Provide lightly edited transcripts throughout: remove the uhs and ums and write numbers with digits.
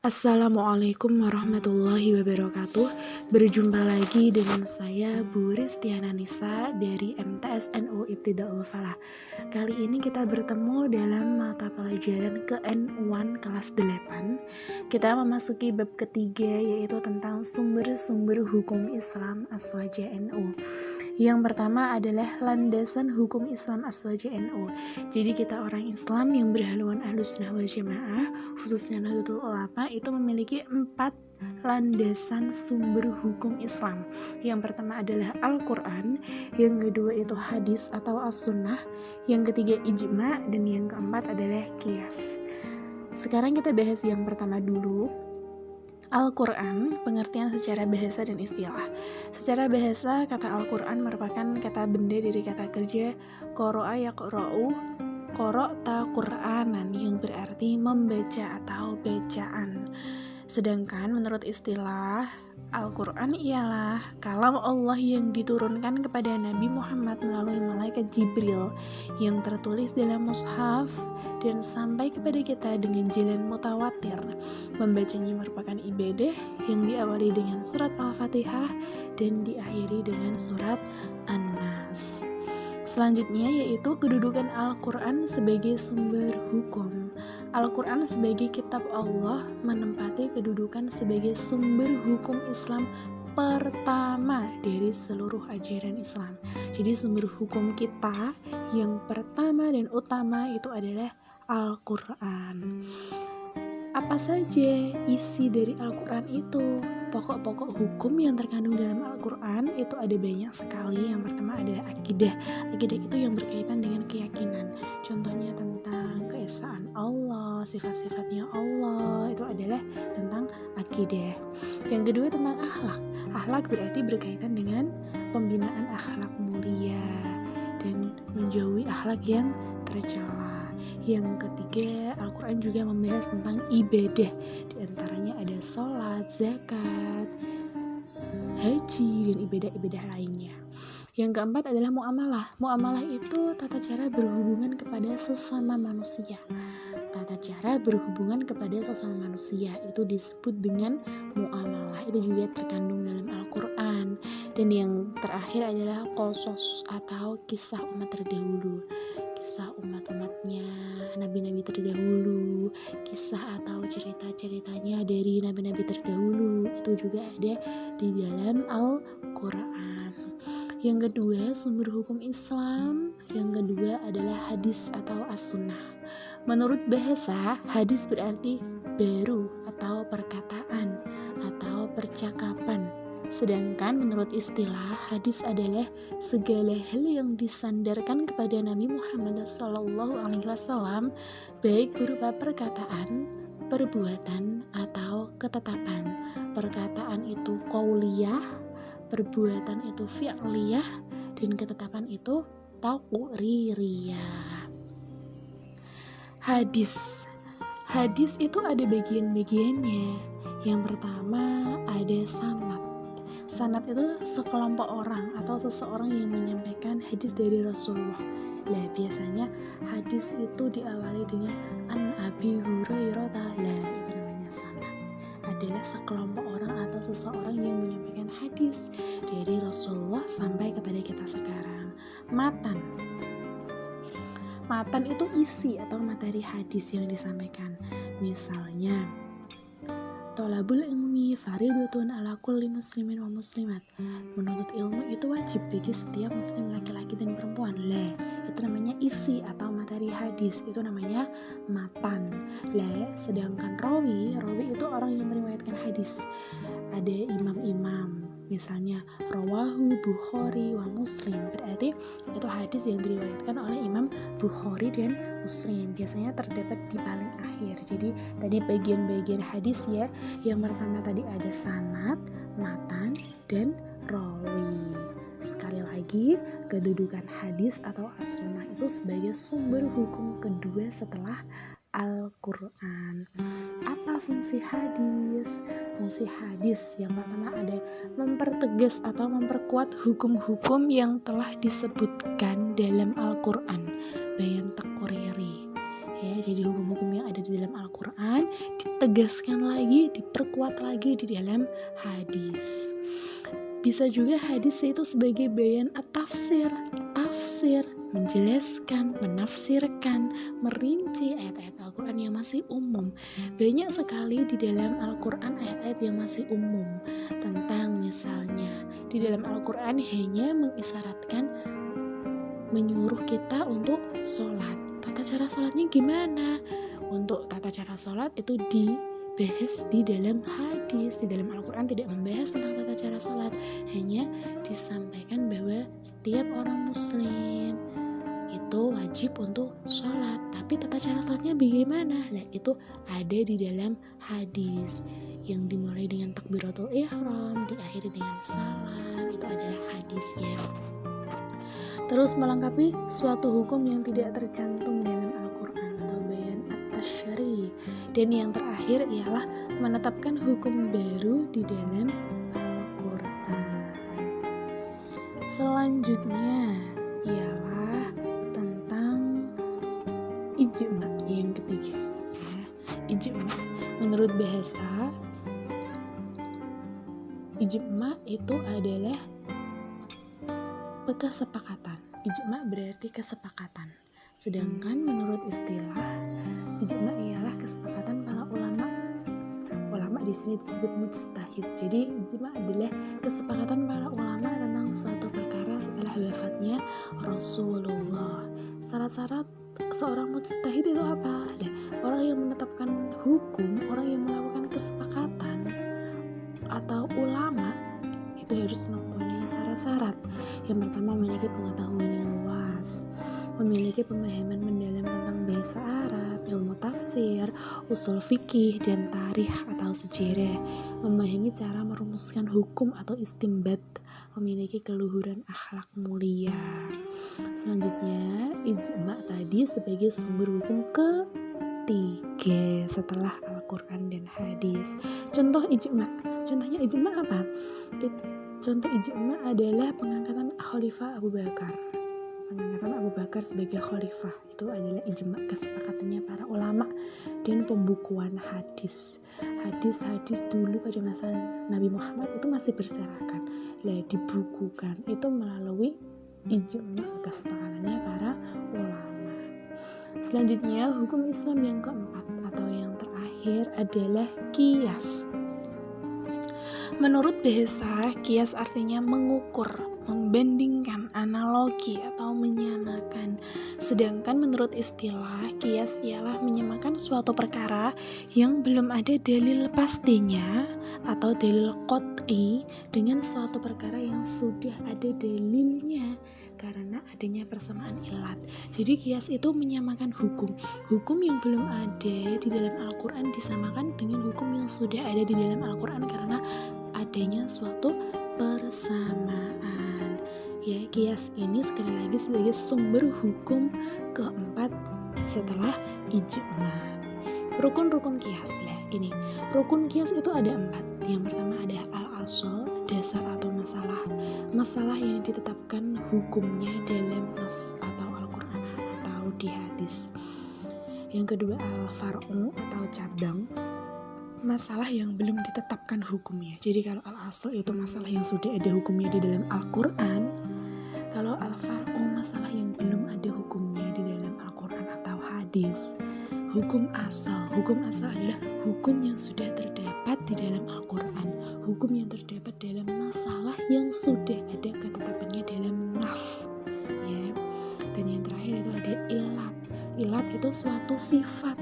Assalamualaikum warahmatullahi wabarakatuh. Berjumpa lagi dengan saya Bu Ristiana Nisa dari MTSNU Ibtidaul Falah. Kali ini kita bertemu dalam mata pelajaran KN1 kelas 8. Kita memasuki bab ketiga, yaitu tentang sumber-sumber hukum Islam Aswaja NU. Yang pertama adalah landasan hukum Islam Aswaja NU. Jadi kita orang Islam yang berhaluan Ahlussunnah wal Jamaah, khususnya Nahdlatul Ulama, itu memiliki 4 landasan sumber hukum Islam. Yang pertama adalah Al-Quran, yang kedua itu hadis atau as-sunnah, yang ketiga ijma, dan yang keempat adalah qiyas. Sekarang kita bahas yang pertama dulu. Al-Quran, pengertian secara bahasa dan istilah. Secara bahasa, kata Al-Quran merupakan kata benda dari kata kerja qara'a yaqra'u, qara'ta Qur'anan, yang berarti membaca atau bacaan. Sedangkan menurut istilah, Al-Quran ialah kalam Allah yang diturunkan kepada Nabi Muhammad melalui malaikat Jibril, yang tertulis dalam mushaf dan sampai kepada kita dengan jalan mutawatir. Membacanya merupakan ibadah yang diawali dengan surat Al-Fatihah dan diakhiri dengan surat An-Nas. Selanjutnya yaitu kedudukan Al-Quran sebagai sumber hukum. Al-Quran sebagai kitab Allah menempati kedudukan sebagai sumber hukum Islam pertama dari seluruh ajaran Islam. Jadi sumber hukum kita yang pertama dan utama itu adalah Al-Quran. Apa saja isi dari Al-Quran itu? Pokok-pokok hukum yang terkandung dalam Al-Quran itu ada banyak sekali. Yang pertama adalah akidah. Akidah itu yang berkaitan dengan keyakinan. Contohnya tentang keesaan Allah, sifat-sifatnya Allah, itu adalah tentang akidah. Yang kedua tentang akhlak. Akhlak berarti berkaitan dengan pembinaan akhlak mulia dan menjauhi akhlak yang tercela. Yang ketiga, Al-Quran juga membahas tentang ibadah. Di antaranya ada sholat, zakat, haji, dan ibadah-ibadah lainnya. Yang keempat adalah muamalah. Muamalah itu tata cara berhubungan kepada sesama manusia. Tata cara berhubungan kepada sesama manusia itu disebut dengan muamalah. Itu juga terkandung dalam Al-Quran. Dan yang terakhir adalah qasas atau kisah umat terdahulu. Kisah umat-umatnya nabi-nabi terdahulu, kisah atau cerita-ceritanya dari nabi-nabi terdahulu, itu juga ada di dalam Al-Quran. Yang kedua, sumber hukum Islam yang kedua adalah hadis atau as-sunnah. Menurut bahasa, hadis berarti baru atau perkataan atau percakapan. Sedangkan menurut istilah, hadis adalah segala hal yang disandarkan kepada Nabi Muhammad SAW, baik berupa perkataan, perbuatan, atau ketetapan. Perkataan itu qauliyah, perbuatan itu fi'liyah, dan ketetapan itu taqririyah. Hadis itu ada bagian-bagiannya. Yang pertama ada sanad. Sanad itu sekelompok orang atau seseorang yang menyampaikan hadis dari Rasulullah. Lah biasanya hadis itu diawali dengan an Abi Hurairah, itu namanya sanad. Adalah sekelompok orang atau seseorang yang menyampaikan hadis dari Rasulullah sampai kepada kita sekarang. Matan itu isi atau materi hadis yang disampaikan. Misalnya, tolabul ilmi faridatun ala kulli muslimin wa muslimat. Menuntut ilmu itu wajib bagi setiap muslim laki-laki dan perempuan. Lah, itu namanya isi atau materi hadis. Itu namanya matan. Lah, sedangkan rawi itu orang yang meriwayatkan hadis. Ada imam-imam. Misalnya rawahu Bukhari wa Muslim, berarti itu hadis yang diriwayatkan oleh Imam Bukhari dan Muslim. Biasanya terdapat di paling akhir. Jadi tadi bagian-bagian hadis ya. Yang pertama tadi ada sanad, matan, dan rawi. Sekali lagi, kedudukan hadis atau as-sunnah itu sebagai sumber hukum kedua setelah Al-Quran. Apa fungsi hadis? Fungsi hadis yang pertama ada mempertegas atau memperkuat hukum-hukum yang telah disebutkan dalam Al-Quran, bayan taqriri. Ya, jadi hukum-hukum yang ada di dalam Al-Quran ditegaskan lagi, diperkuat lagi di dalam hadis. Bisa juga hadis itu sebagai bayan tafsir, menjelaskan, menafsirkan, merinci ayat-ayat Al-Quran yang masih umum. Banyak sekali di dalam Al-Quran ayat-ayat yang masih umum. Tentang misalnya, di dalam Al-Quran hanya mengisyaratkan, menyuruh kita untuk sholat. Tata cara sholatnya gimana? Untuk tata cara sholat itu dibahas di dalam hadis. Di dalam Al-Quran tidak membahas tentang tata cara sholat, hanya disampaikan bahwa setiap orang muslim itu wajib untuk sholat. Tapi tata cara sholatnya bagaimana? Nah, itu ada di dalam hadis, yang dimulai dengan takbiratul ihram, diakhiri dengan salam. Itu adalah hadisnya. Terus melengkapi suatu hukum yang tidak tercantum dalam Al-Quran atau bayan at-tasyri. Dan yang terakhir ialah menetapkan hukum baru di dalam Al-Quran. Selanjutnya ialah tentang ijma yang ketiga. Ya, ijma menurut bahasa, ijma itu adalah kesepakatan. Ijma berarti kesepakatan. Sedangkan menurut istilah, ijma ialah kesepakatan para ulama. Ulama di sini disebut mujtahid. Jadi ijma adalah kesepakatan para ulama tentang suatu perkara setelah wafatnya Rasulullah. Syarat-syarat seorang mujtahid itu apa? Nah, orang yang menetapkan hukum, orang yang melakukan kesepakatan atau ulama itu harus mempunyai syarat-syarat. Yang pertama, memiliki pengetahuan yang luas, memiliki pemahaman mendalam tentang bahasa Arab, ilmu tafsir, usul fikih, dan tarikh atau sejarah, memahami cara merumuskan hukum atau istinbat, memiliki keluhuran akhlak mulia. Selanjutnya, ijma tadi sebagai sumber hukum ketiga setelah Al-Quran dan hadis. Contohnya ijma apa? Contoh ijma adalah pengangkatan Khalifah Abu Bakar. Pengangkatan Abu Bakar sebagai khalifah itu adalah ijma, kesepakatannya para ulama. Dan pembukuan hadis. Hadis dulu pada masa Nabi Muhammad itu masih berserakan. Dibukukan itu melalui ijma, kesepakatannya para ulama. Selanjutnya, hukum Islam yang keempat atau yang terakhir adalah qiyas. Menurut bahasa, qiyas artinya mengukur, membandingkan, analogi atau menyamakan. Sedangkan menurut istilah, qiyas ialah menyamakan suatu perkara yang belum ada dalil pastinya atau dalil qat'i dengan suatu perkara yang sudah ada dalilnya karena adanya persamaan ilat. Jadi qiyas itu menyamakan hukum yang belum ada di dalam Al-Quran disamakan dengan hukum yang sudah ada di dalam Al-Quran karena adanya suatu persamaan. Ya, qiyas ini sekali lagi sebagai sumber hukum keempat setelah ijma. Rukun qiyas ini. Rukun qiyas itu ada 4. Yang pertama ada al-asl, dasar atau masalah yang ditetapkan hukumnya dalam nas atau Al-Quran atau di hadis. Yang kedua al-far'u atau cabang, masalah yang belum ditetapkan hukumnya. Jadi kalau al-asl itu masalah yang sudah ada hukumnya di dalam Al-Quran. Kalau al-far'u masalah yang belum ada hukumnya di dalam Al-Quran atau hadis. Hukum asal adalah hukum yang sudah terdapat di dalam Al-Quran, hukum yang terdapat dalam masalah yang sudah ada ketetapannya dalam nas, ya. Dan yang terakhir itu ada ilat itu suatu sifat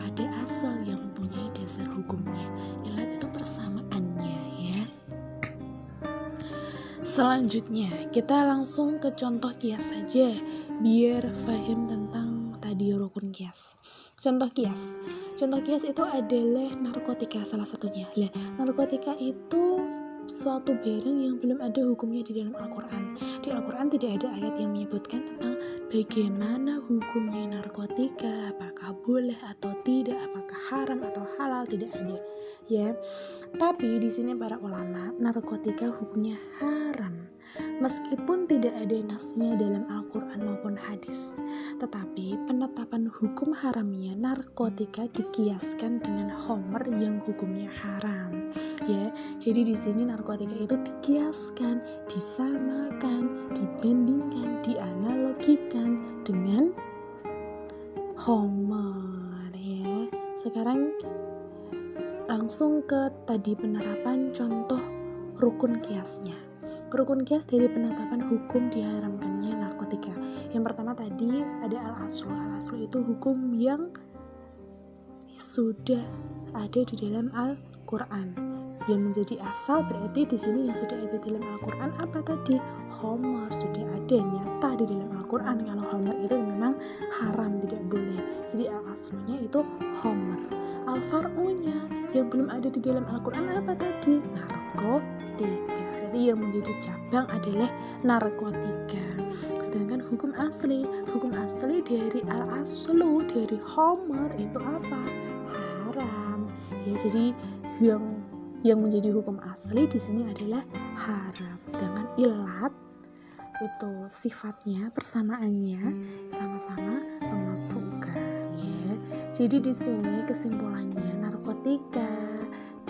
pada asal yang mempunyai dasar hukumnya. Ilat itu persamaannya, ya. Selanjutnya kita langsung ke contoh qiyas saja biar paham tentang tadi rukun qiyas. Contoh qiyas itu adalah narkotika salah satunya. Narkotika itu suatu barang yang belum ada hukumnya di dalam Al-Quran. Di Al-Quran tidak ada ayat yang menyebutkan tentang bagaimana hukumnya narkotika, apakah boleh atau tidak, apakah haram atau halal, tidak ada. ya. Tapi di sini para ulama, narkotika hukumnya haram. Meskipun tidak ada nasnya dalam Al-Quran maupun hadis, tetapi penetapan hukum haramnya narkotika dikiaskan dengan khamr yang hukumnya haram. Ya, jadi di sini narkotika itu dikiaskan, disamakan, dibandingkan, dianalogikan dengan khamr ya. Sekarang langsung ke tadi penerapan contoh rukun kiasnya. Rukun kias dari penetapan hukum diharamkannya narkotika. Yang pertama tadi ada al-aslu. Al-aslu itu hukum yang sudah ada di dalam Al-Quran. Yang menjadi asal berarti di sini yang sudah ada di dalam Al-Quran apa tadi? Khamr, sudah ada nyata di dalam Al-Quran. Kalau khamr itu memang haram, tidak boleh. Jadi al-aslunya itu khamr. Al-far'unya yang belum ada di dalam Al-Quran apa tadi? Narkotika. Berarti yang menjadi cabang adalah narkotika. Sedangkan hukum asli dari al-aslu, dari khamr itu apa? Haram. Ya, jadi yang menjadi hukum asli di sini adalah haram. Sedangkan ilat itu sifatnya, persamaannya sama-sama memabukkan ya. Jadi di sini kesimpulannya narkotika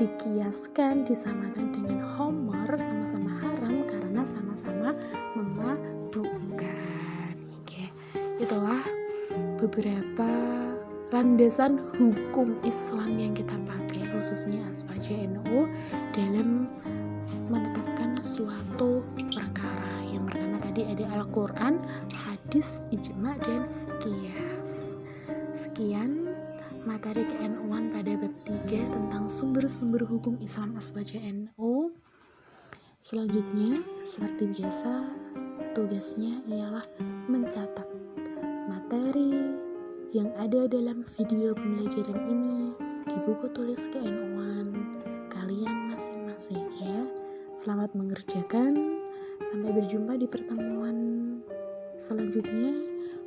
dikiaskan, disamakan dengan khamr, sama-sama haram karena sama-sama memabukkan. Oke. Itulah beberapa landasan hukum Islam yang kita pakai khususnya Aswaja NU dalam menetapkan suatu perkara. Yang pertama tadi ada Al-Quran, hadis, ijma, dan qiyas. Sekian materi ke-NU-an pada bab 3 tentang sumber-sumber hukum Islam Aswaja NU. Selanjutnya, seperti biasa, tugasnya ialah mencatat materi yang ada dalam video pembelajaran ini di buku tulis ke-NU-an kalian masing-masing ya. Selamat mengerjakan. Sampai berjumpa di pertemuan selanjutnya.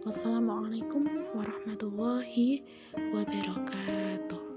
Wassalamualaikum warahmatullahi wabarakatuh.